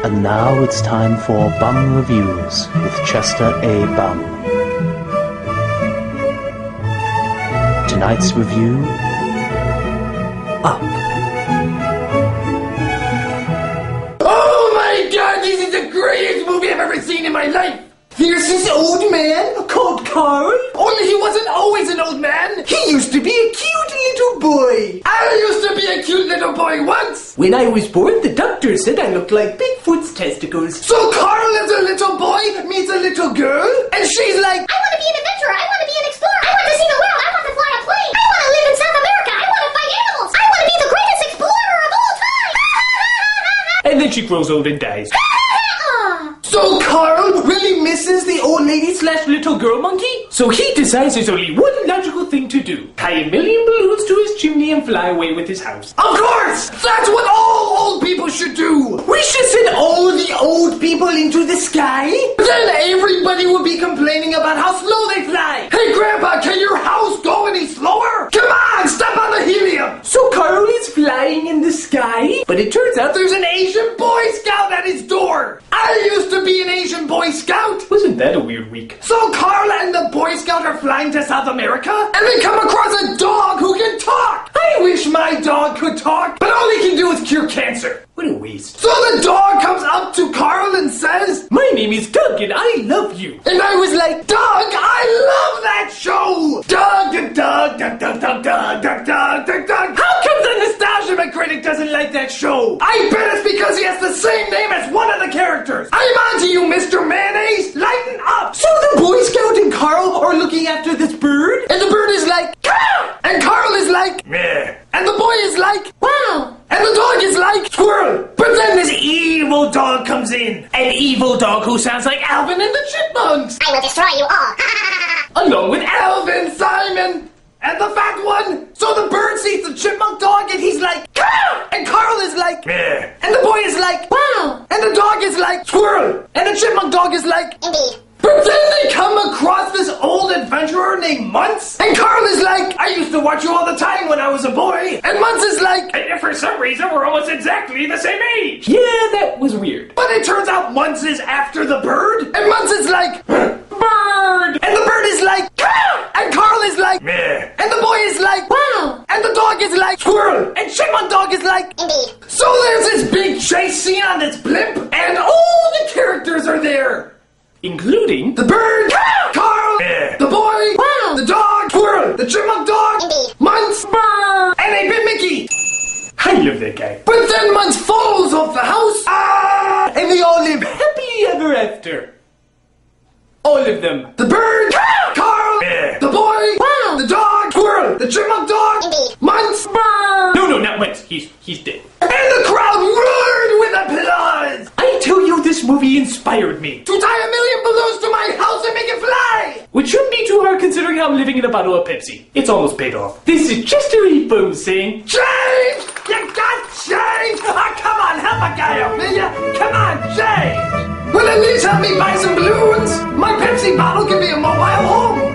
And now it's time for Bum Reviews with Chester A. Bum. Tonight's review, Up. Oh my god, this is the greatest movie I've ever seen in my life! Here's this old man called Carl. Only he wasn't always an old man. He used to be a cute little boy. I used to be a cute little boy once. When I was born, the doctor said I looked like Bigfoot's testicles. So Carl as a little boy meets a little girl, and she's like, I want to be an adventurer. I want to be an explorer. I want to see the world. I want to fly a plane. I want to live in South America. I want to fight animals. I want to be the greatest explorer of all time. And then she grows old and dies. So Carl really misses the old lady Slash little girl monkey? So he decides there's only one logical thing to do. Tie a million balloons to his chimney and fly away with his house. Of course! That's what all old people should do! We should send all the old people into the sky. Then everybody will be complaining about how slow they fly. Hey Grandpa, can your house go any slower? Come on, step on the helium! So Carl is flying in the sky, but it turns out there's an Asian Boy Scout at his door. I used to be an Asian Boy Scout. Wasn't that a weird week? So Carl and the Boy Scout are flying to South America, and they come across a dog who can talk. I wish my dog could talk, but all he can do is cure cancer. What a waste. So the dog comes up to Carl and says, My name is Doug and I love you. and I was like, Doug, I love that show. Doug, Doug, Doug, Doug, Doug, Doug, Doug, Doug, Doug, Doug, Doug. How come the Nostalgia Critic doesn't like that show? I bet it's because he has the same name as one of the characters. I'm on to you, Mr. Mayonnaise. Lighten up. So the Boy Scout and Carl are looking after this bird, and the bird is like, Carl! And Carl is like, meh. And the boy is like, wow. And the dog is like, squirrel. But then this evil dog comes in. An evil dog who sounds like Alvin and the Chipmunks. I will destroy you all. Along with Alvin, Simon, and the fat one. So the bird sees the chipmunk dog and he's like, Carl! And Carl is like, meh. And the boy is like, wow. And the dog is like, squirrel. And the chipmunk dog is like, Indeed. but then they come across this old adventurer named Muntz, and Carl is like, I used to watch you all the time when I was a boy. And Muntz is like, And for some reason, we're almost exactly the same age. Yeah, that was weird. but it turns out Muntz is after the bird, and Muntz is like, bird. And the bird is like, Carl. And Carl is like, meh. And the boy is like, wow. And the dog is like, squirrel. And chipmunk dog is like, Indeed. so there's this big chase scene on this blimp, and all the characters are there. Including The bird, Carl, the boy, Wow. the dog, squirrel, the chipmunk dog, Indeed. Muntz, and a bit Mickey. I love that guy. But then Muntz falls off the house, and they all live happily ever after. All of them. The bird, Carl, the boy, Wow. the dog, squirrel, the chipmunk dog, Indeed. Muntz, No, not once. He's dead. and the crowd roared with applause. I tell you, this movie inspired me. To tie a million balloons to my house and make it fly. Which shouldn't be too hard considering I'm living in a bottle of Pepsi. It's almost paid off. This is Chester E. Bone saying, Change! You got change! Ah, come on, help a guy out, will ya? Come on, change! Well, at least help me buy some balloons. My Pepsi bottle can be a mobile home.